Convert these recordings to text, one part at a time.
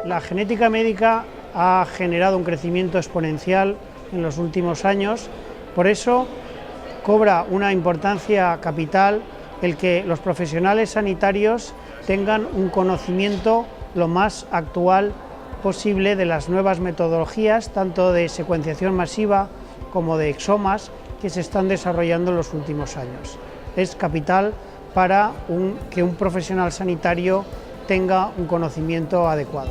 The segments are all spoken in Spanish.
La genética médica ha generado un crecimiento exponencial en los últimos años, por eso cobra una importancia capital el que los profesionales sanitarios tengan un conocimiento lo más actual posible de las nuevas metodologías, tanto de secuenciación masiva como de exomas, que se están desarrollando en los últimos años. Es capital para que un profesional sanitario tenga un conocimiento adecuado.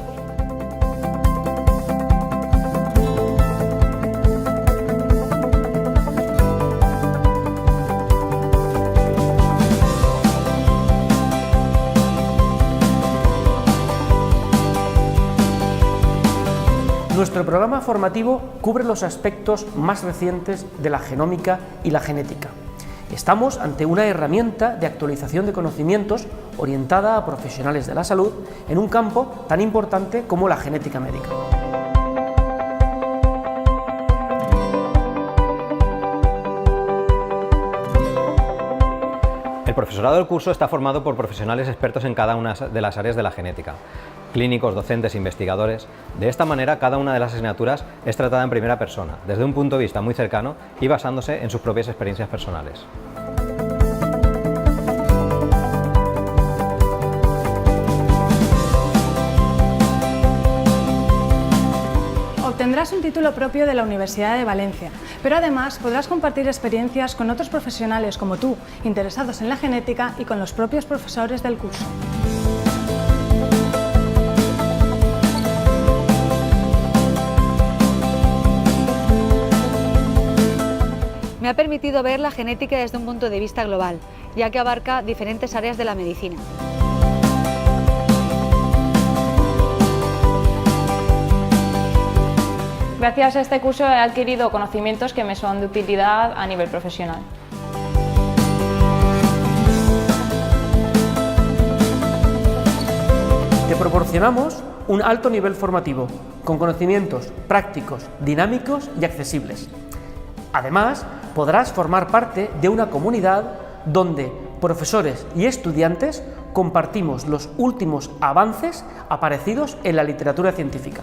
Nuestro programa formativo cubre los aspectos más recientes de la genómica y la genética. Estamos ante una herramienta de actualización de conocimientos orientada a profesionales de la salud en un campo tan importante como la genética médica. El profesorado del curso está formado por profesionales expertos en cada una de las áreas de la genética, clínicos, docentes, investigadores. De esta manera, cada una de las asignaturas es tratada en primera persona, desde un punto de vista muy cercano y basándose en sus propias experiencias personales. Obtendrás un título propio de la Universidad de Valencia, pero además podrás compartir experiencias con otros profesionales como tú, interesados en la genética, y con los propios profesores del curso. Me ha permitido ver la genética desde un punto de vista global, ya que abarca diferentes áreas de la medicina. Gracias a este curso he adquirido conocimientos que me son de utilidad a nivel profesional. Te proporcionamos un alto nivel formativo, con conocimientos prácticos, dinámicos y accesibles. Además, podrás formar parte de una comunidad donde profesores y estudiantes compartimos los últimos avances aparecidos en la literatura científica.